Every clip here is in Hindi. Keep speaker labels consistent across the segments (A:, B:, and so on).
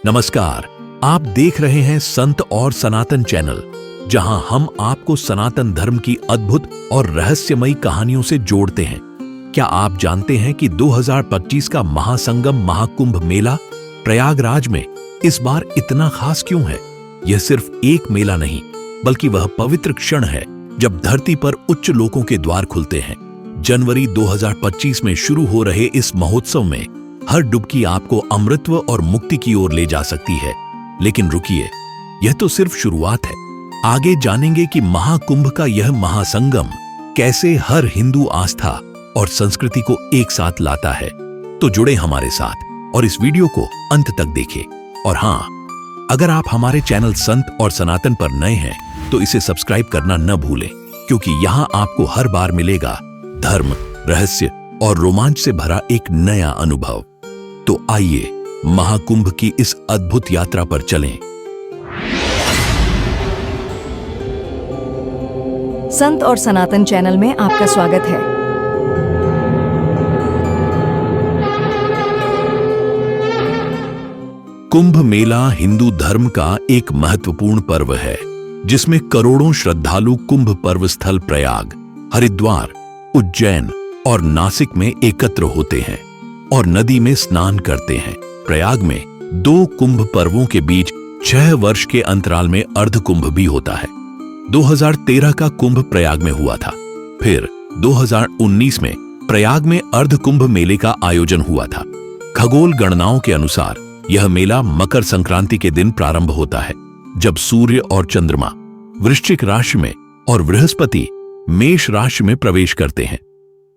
A: नमस्कार, आप देख रहे हैं संत और सनातन चैनल, जहां हम आपको सनातन धर्म की अद्भुत और रहस्यमयी कहानियों से जोड़ते हैं। क्या आप जानते हैं कि 2025 का महासंगम महाकुंभ मेला प्रयागराज में इस बार इतना खास क्यों है? यह सिर्फ एक मेला नहीं, बल्कि वह पवित्र क्षण है जब धरती पर उच्च लोकों के द्वार खुलते हैं। जनवरी 2025 में शुरू हो रहे इस महोत्सव में हर डुबकी आपको अमृतत्व और मुक्ति की ओर ले जा सकती है। लेकिन रुकिए, यह तो सिर्फ शुरुआत है। आगे जानेंगे कि महाकुंभ का यह महासंगम कैसे हर हिंदू आस्था और संस्कृति को एक साथ लाता है। तो जुड़े हमारे साथ और इस वीडियो को अंत तक देखें। और हां, अगर आप हमारे चैनल संत और सनातन पर नए हैं तो इसे सब्सक्राइब करना न भूलें, क्योंकि यहां आपको हर बार मिलेगा धर्म, रहस्य और रोमांच से भरा एक नया अनुभव। तो आइए महाकुंभ की इस अद्भुत यात्रा पर चलें।
B: संत और सनातन चैनल में आपका स्वागत है।
A: कुंभ मेला हिंदू धर्म का एक महत्वपूर्ण पर्व है, जिसमें करोड़ों श्रद्धालु कुंभ पर्व स्थल प्रयाग, हरिद्वार, उज्जैन और नासिक में एकत्र होते हैं और नदी में स्नान करते हैं। प्रयाग में 2 कुंभ पर्वों के बीच 6 वर्ष के अंतराल में अर्ध कुंभ भी होता है। 2013 का कुंभ प्रयाग में हुआ था। फिर 2019 में प्रयाग में अर्ध कुंभ मेले का आयोजन हुआ था। खगोल गणनाओं के अनुसार यह मेला मकर संक्रांति के दिन प्रारंभ होता है, जब सूर्य और चंद्रमा वृश्चिक राशि में और बृहस्पति मेष राशि में प्रवेश करते हैं।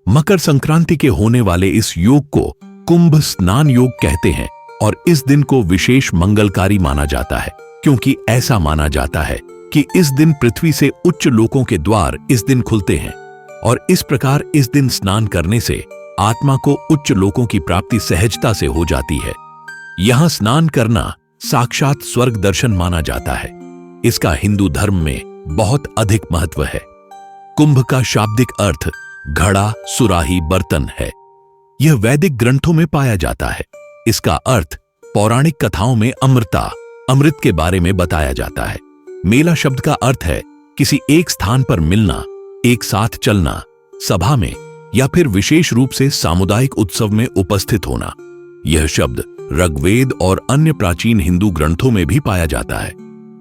A: मकर संक्रांति के होने वाले इस योग को कुंभ स्नान योग कहते हैं और इस दिन को विशेष मंगलकारी माना जाता है, क्योंकि ऐसा माना जाता है कि इस दिन पृथ्वी से उच्च लोकों के द्वार इस दिन खुलते हैं और इस प्रकार इस दिन स्नान करने से आत्मा को उच्च लोकों की प्राप्ति सहजता से हो जाती है। यहां स्नान करना साक्षात स्वर्ग दर्शन माना जाता है। इसका हिंदू धर्म में बहुत अधिक महत्व है। कुंभ का शाब्दिक अर्थ घड़ा, सुराही, बर्तन है। यह वैदिक ग्रंथों में पाया जाता है। इसका अर्थ पौराणिक कथाओं में अमृत के बारे में बताया जाता है। मेला शब्द का अर्थ है किसी एक स्थान पर मिलना, एक साथ चलना, सभा में या फिर विशेष रूप से सामुदायिक उत्सव में उपस्थित होना। यह शब्द ऋग्वेद और अन्य प्राचीन हिंदू ग्रंथों में भी पाया जाता है।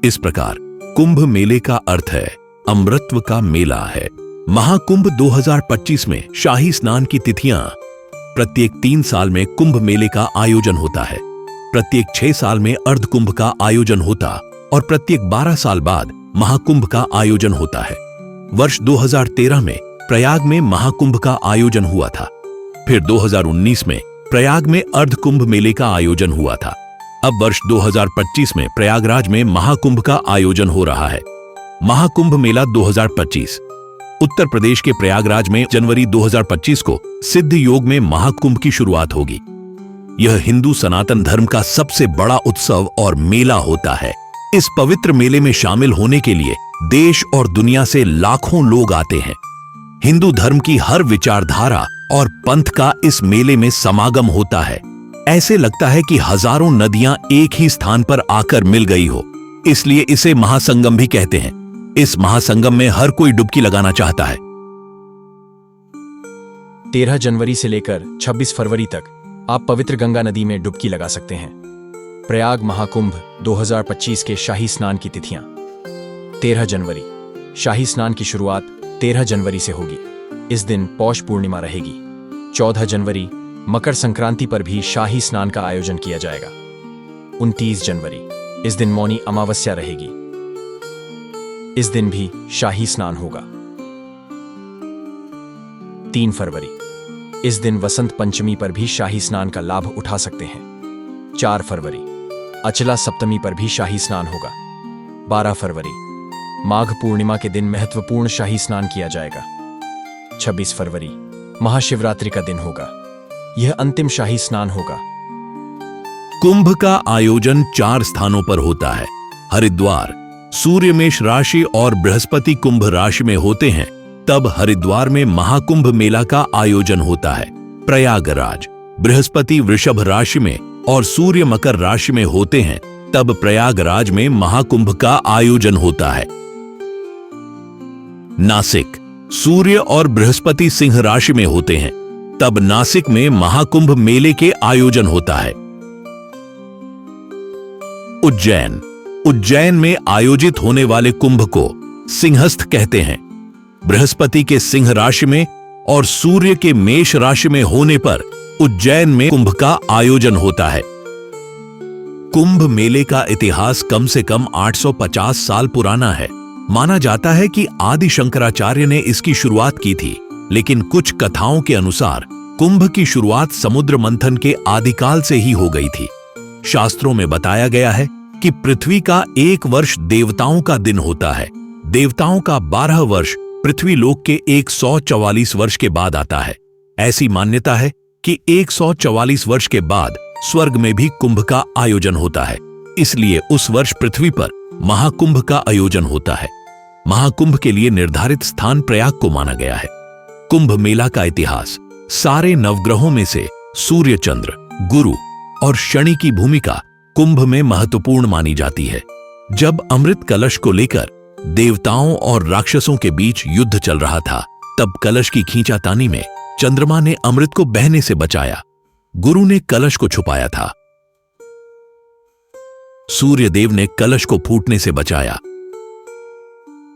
A: इस प्रकार कुंभ मेले का अर्थ है अमृतत्व का मेला है। महाकुंभ 2025 में शाही स्नान की तिथियां प्रत्येक 3 साल में कुंभ मेले का आयोजन होता है, प्रत्येक 6 साल में अर्ध कुंभ का आयोजन होता और प्रत्येक 12 साल बाद महाकुंभ का आयोजन होता है। वर्ष 2013 में प्रयाग में महाकुंभ का आयोजन हुआ था। फिर 2019 में प्रयाग में अर्ध कुंभ मेले का आयोजन हुआ था। अब वर्ष 2025 में प्रयागराज में महाकुंभ का आयोजन हो रहा है। महाकुंभ मेला 2025 उत्तर प्रदेश के प्रयागराज में जनवरी 2025 को सिद्ध योग में महाकुंभ की शुरुआत होगी। यह हिंदू सनातन धर्म का सबसे बड़ा उत्सव और मेला होता है। इस पवित्र मेले में शामिल होने के लिए देश और दुनिया से लाखों लोग आते हैं। हिंदू धर्म की हर विचारधारा और पंथ का इस मेले में समागम होता है। ऐसे लगता है कि हजारों नदियां एक ही स्थान पर आकर मिल गई हो, इसलिए इसे महासंगम भी कहते हैं। इस महासंगम में हर कोई डुबकी लगाना चाहता है।
C: 13 जनवरी से लेकर 26 फरवरी तक आप पवित्र गंगा नदी में डुबकी लगा सकते हैं। प्रयाग महाकुंभ 2025 के शाही स्नान की तिथियां। 13 जनवरी शाही स्नान की शुरुआत 13 जनवरी से होगी। इस दिन पौष पूर्णिमा रहेगी। 14 जनवरी मकर संक्रांति पर भी शाही स्नान का आयोजन किया जाएगा। 29 जनवरी इस दिन मौनी अमावस्या रहेगी। इस दिन भी शाही स्नान होगा। 3 फरवरी इस दिन वसंत पंचमी पर भी शाही स्नान का लाभ उठा सकते हैं। 4 फरवरी अचला सप्तमी पर भी शाही स्नान होगा। 12 फरवरी माघ पूर्णिमा के दिन महत्वपूर्ण शाही स्नान किया जाएगा। 26 फरवरी महाशिवरात्रि का दिन होगा। यह अंतिम शाही स्नान होगा।
A: कुंभ का आयोजन 4 स्थानों पर होता है। हरिद्वार, सूर्य मेष राशि और बृहस्पति कुंभ राशि में होते हैं, तब हरिद्वार में महाकुंभ मेला का आयोजन होता है। प्रयागराज, बृहस्पति वृषभ राशि में और सूर्य मकर राशि में होते हैं तब प्रयागराज में महाकुंभ का आयोजन होता है। नासिक, सूर्य और बृहस्पति सिंह राशि में होते हैं तब नासिक में महाकुंभ मेले के आयोजन होता है। उज्जैन, उज्जैन में आयोजित होने वाले कुंभ को सिंहस्थ कहते हैं। बृहस्पति के सिंह राशि में और सूर्य के मेष राशि में होने पर उज्जैन में कुंभ का आयोजन होता है। कुंभ मेले का इतिहास कम से कम 850 साल पुराना है। माना जाता है कि आदि शंकराचार्य ने इसकी शुरुआत की थी, लेकिन कुछ कथाओं के अनुसार कुंभ की शुरुआत समुद्र मंथन के आदिकाल से ही हो गई थी। शास्त्रों में बताया गया है कि पृथ्वी का 1 वर्ष देवताओं का दिन होता है। देवताओं का 12 वर्ष पृथ्वी लोक के 144 वर्ष के बाद आता है। ऐसी मान्यता है कि 144 वर्ष के बाद स्वर्ग में भी कुंभ का आयोजन होता है, इसलिए उस वर्ष पृथ्वी पर महाकुंभ का आयोजन होता है। महाकुंभ के लिए निर्धारित स्थान प्रयाग को माना गया है। कुंभ मेला का इतिहास, सारे नवग्रहों में से सूर्य, चंद्र, गुरु और शनि की भूमिका कुंभ में महत्वपूर्ण मानी जाती है। जब अमृत कलश को लेकर देवताओं और राक्षसों के बीच युद्ध चल रहा था, तब कलश की खींचातानी में चंद्रमा ने अमृत को बहने से बचाया। गुरु ने कलश को छुपाया था। सूर्य देव ने कलश को फूटने से बचाया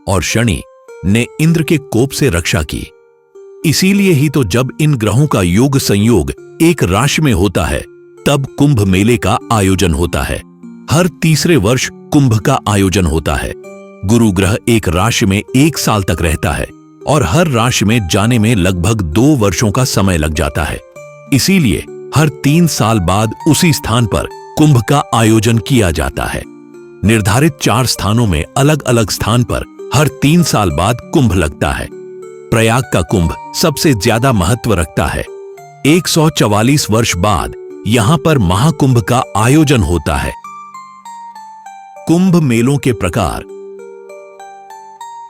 A: और शनि ने इंद्र के कोप से रक्षा की। इसीलिए ही तो जब इन ग्रहों का योग संयोग एक राशि में होता है, तब कुंभ मेले का आयोजन होता है। हर तीसरे वर्ष कुंभ का आयोजन होता है। गुरु ग्रह एक राशि में 1 साल तक रहता है और हर राशि में जाने में लगभग 2 वर्षों का समय लग जाता है। इसीलिए हर 3 साल बाद उसी स्थान पर कुंभ का आयोजन किया जाता है। निर्धारित 4 स्थानों में अलग अलग स्थान पर हर 3 साल बाद कुंभ लगता है। प्रयाग का कुंभ सबसे ज्यादा महत्व रखता है। 144 वर्ष बाद यहां पर महाकुंभ का आयोजन होता है। कुंभ मेलों के प्रकार।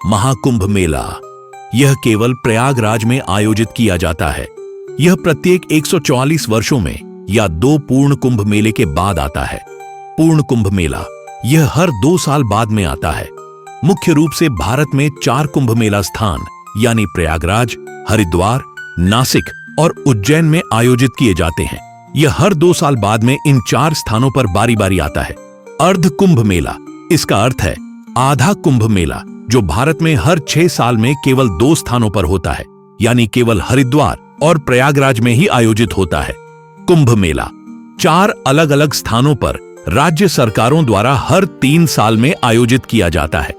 A: महाकुंभ मेला, यह केवल प्रयागराज में आयोजित किया जाता है। यह प्रत्येक 144 वर्षों में या 2 पूर्ण कुंभ मेले के बाद आता है। पूर्ण कुंभ मेला यह हर 2 साल बाद में आता है। मुख्य रूप से भारत में 4 कुंभ मेला स्थान यानी प्रयागराज, हरिद्वार, नासिक और उज्जैन में आयोजित किए जाते हैं। यह हर 2 साल बाद में इन 4 स्थानों पर बारी बारी आता है। अर्ध कुंभ मेला, इसका अर्थ है आधा कुंभ मेला, जो भारत में हर 6 साल में केवल 2 स्थानों पर होता है, यानी केवल हरिद्वार और प्रयागराज में ही आयोजित होता है। कुंभ मेला 4 अलग अलग स्थानों पर राज्य सरकारों द्वारा हर 3 साल में आयोजित किया जाता है।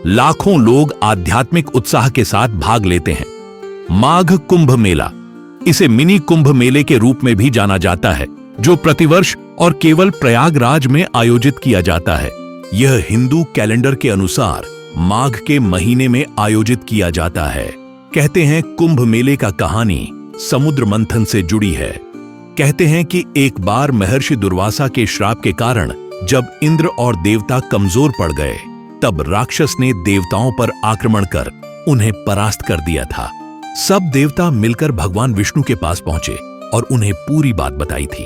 A: लाखों लोग आध्यात्मिक उत्साह के साथ भाग लेते हैं। माघ कुंभ मेला, इसे मिनी कुंभ मेले के रूप में भी जाना जाता है, जो प्रतिवर्ष और केवल प्रयागराज में आयोजित किया जाता है। यह हिंदू कैलेंडर के अनुसार माघ के महीने में आयोजित किया जाता है। कहते हैं कुंभ मेले का कहानी समुद्र मंथन से जुड़ी है। कहते हैं कि एक बार महर्षि दुर्वासा के श्राप के कारण जब इंद्र और देवता कमजोर पड़ गए, तब राक्षस ने देवताओं पर आक्रमण कर उन्हें परास्त कर दिया था। सब देवता मिलकर भगवान विष्णु के पास पहुंचे और उन्हें पूरी बात बताई थी।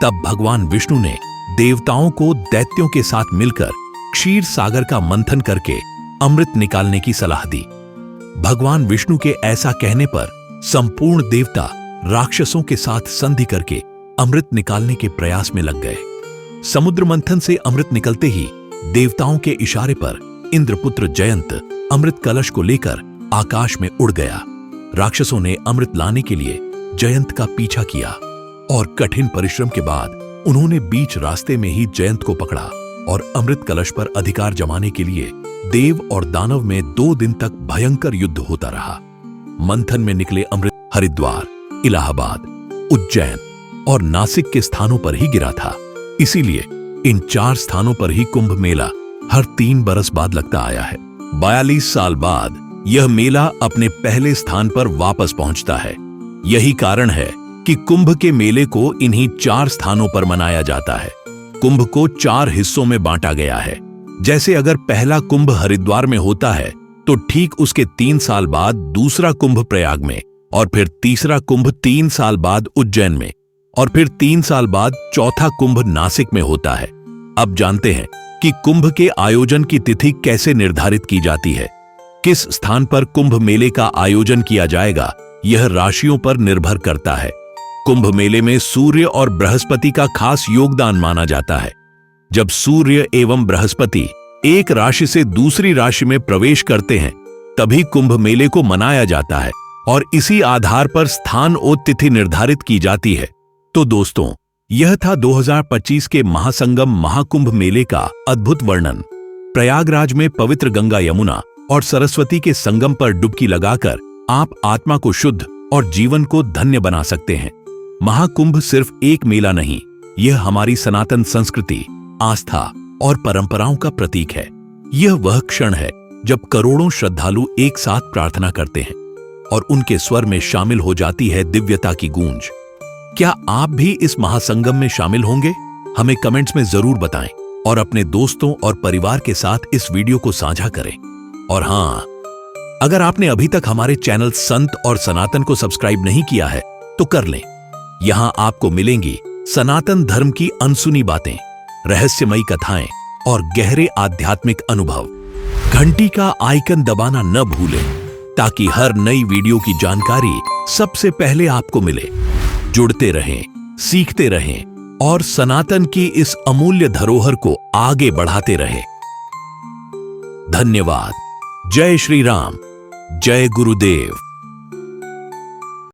A: तब भगवान विष्णु ने देवताओं को दैत्यों के साथ मिलकर क्षीर सागर का मंथन करके अमृत निकालने की सलाह दी। भगवान विष्णु के ऐसा कहने पर संपूर्ण देवता राक्षसों के साथ संधि करके अमृत निकालने के प्रयास में लग गए। समुद्र मंथन से अमृत निकलते ही देवताओं के इशारे पर इंद्रपुत्र जयंत अमृत कलश को लेकर आकाश में उड़ गया। राक्षसों ने अमृत लाने के लिए जयंत का पीछा किया और कठिन परिश्रम के बाद उन्होंने बीच रास्ते में ही जयंत को पकड़ा और अमृत कलश पर अधिकार जमाने के लिए देव और दानव में 2 दिन तक भयंकर युद्ध होता रहा। मंथन में निकले अमृत हरिद्वार, इलाहाबाद, उज्जैन और नासिक के स्थानों पर ही गिरा था। इसीलिए इन 4 स्थानों पर ही कुंभ मेला हर 3 बरस बाद लगता आया है। 42 साल बाद यह मेला अपने पहले स्थान पर वापस पहुंचता है। यही कारण है कि कुंभ के मेले को इन्हीं 4 स्थानों पर मनाया जाता है। कुंभ को 4 हिस्सों में बांटा गया है। जैसे अगर पहला कुंभ हरिद्वार में होता है, तो ठीक उसके 3 साल बाद दूसरा कुंभ प्रयाग में और फिर तीसरा कुंभ 3 साल बाद उज्जैन में। और फिर 3 साल बाद चौथा कुंभ नासिक में होता है। अब जानते हैं कि कुंभ के आयोजन की तिथि कैसे निर्धारित की जाती है। किस स्थान पर कुंभ मेले का आयोजन किया जाएगा, यह राशियों पर निर्भर करता है। कुंभ मेले में सूर्य और बृहस्पति का खास योगदान माना जाता है। जब सूर्य एवं बृहस्पति एक राशि से दूसरी राशि में प्रवेश करते हैं, तभी कुंभ मेले को मनाया जाता है और इसी आधार पर स्थान और तिथि निर्धारित की जाती है। तो दोस्तों, यह था 2025 के महासंगम महाकुंभ मेले का अद्भुत वर्णन। प्रयागराज में पवित्र गंगा, यमुना और सरस्वती के संगम पर डुबकी लगाकर आप आत्मा को शुद्ध और जीवन को धन्य बना सकते हैं। महाकुंभ सिर्फ एक मेला नहीं, यह हमारी सनातन संस्कृति, आस्था और परंपराओं का प्रतीक है। यह वह क्षण है जब करोड़ों श्रद्धालु एक साथ प्रार्थना करते हैं और उनके स्वर में शामिल हो जाती है दिव्यता की गूंज। क्या आप भी इस महासंगम में शामिल होंगे? हमें कमेंट्स में जरूर बताएं और अपने दोस्तों और परिवार के साथ इस वीडियो को साझा करें। और हां, अगर आपने अभी तक हमारे चैनल संत और सनातन को सब्सक्राइब नहीं किया है तो कर लें। यहां आपको मिलेंगी सनातन धर्म की अनसुनी बातें, रहस्यमयी कथाएं और गहरे आध्यात्मिक अनुभव। घंटी का आइकन दबाना न भूलें ताकि हर नई वीडियो की जानकारी सबसे पहले आपको मिले। जुड़ते रहें, सीखते रहें और सनातन की इस अमूल्य धरोहर को आगे बढ़ाते रहें। धन्यवाद। जय श्री राम, जय गुरुदेव।